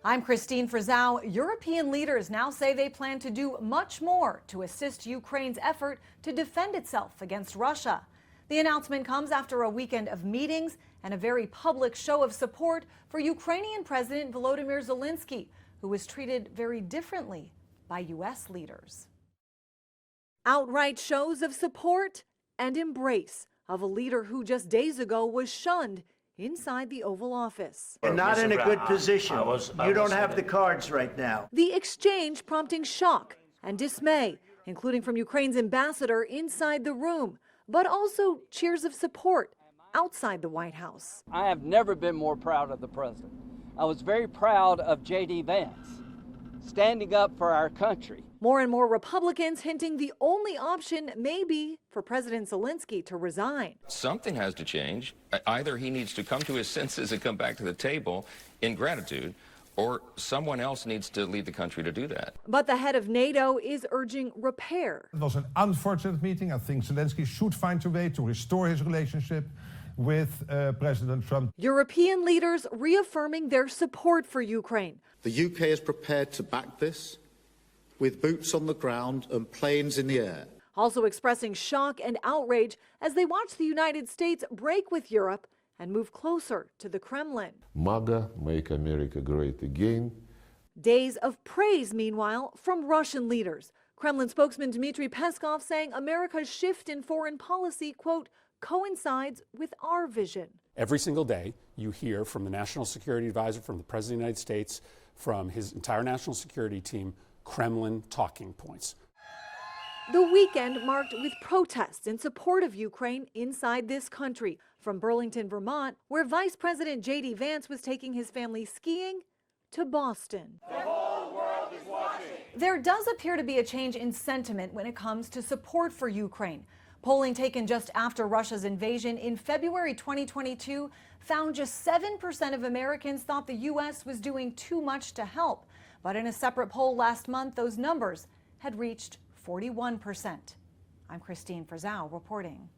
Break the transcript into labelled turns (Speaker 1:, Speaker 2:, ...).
Speaker 1: I'm Christine Frizzau. European leaders now say they plan to do much more to assist Ukraine's effort to defend itself against Russia. The announcement comes after a weekend of meetings and a very public show of support for Ukrainian President Volodymyr Zelenskyy, who was treated very differently by U.S. leaders. Outright shows of support and embrace of a leader who just days ago was shunned inside the Oval Office.
Speaker 2: You're not in a good position. You don't have the cards right now.
Speaker 1: The exchange prompting shock and dismay, including from Ukraine's ambassador inside the room, but also cheers of support outside the White House.
Speaker 3: I have never been more proud of the president. I was very proud of J.D. Vance, standing up for our country.
Speaker 1: More and more Republicans hinting the only option may be for President Zelenskyy to resign.
Speaker 4: Something has to change. Either he needs to come to his senses and come back to the table in gratitude, or someone else needs to lead the country to do that.
Speaker 1: But the head of NATO is urging repair.
Speaker 5: It was an unfortunate meeting. I think Zelenskyy should find a way to restore his relationship with President Trump.
Speaker 1: European leaders reaffirming their support for Ukraine.
Speaker 6: The UK is prepared to back this with boots on the ground and planes in the air.
Speaker 1: Also expressing shock and outrage as they watch the United States break with Europe and move closer to the Kremlin.
Speaker 7: MAGA, make America great again.
Speaker 1: Days of praise, meanwhile, from Russian leaders. Kremlin spokesman Dmitry Peskov saying America's shift in foreign policy, quote, coincides with our vision.
Speaker 8: Every single day, you hear from the National Security Advisor, from the President of the United States, from his entire national security team, Kremlin talking points.
Speaker 1: The weekend marked with protests in support of Ukraine inside this country, from Burlington, Vermont, where Vice President J.D. Vance was taking his family skiing, to Boston.
Speaker 9: The whole world is watching.
Speaker 1: There does appear to be a change in sentiment when it comes to support for Ukraine. Polling taken just after Russia's invasion in February 2022 found just 7% of Americans thought the U.S. was doing too much to help. But in a separate poll last month, those numbers had reached 41%. I'm Christine Frizzau reporting.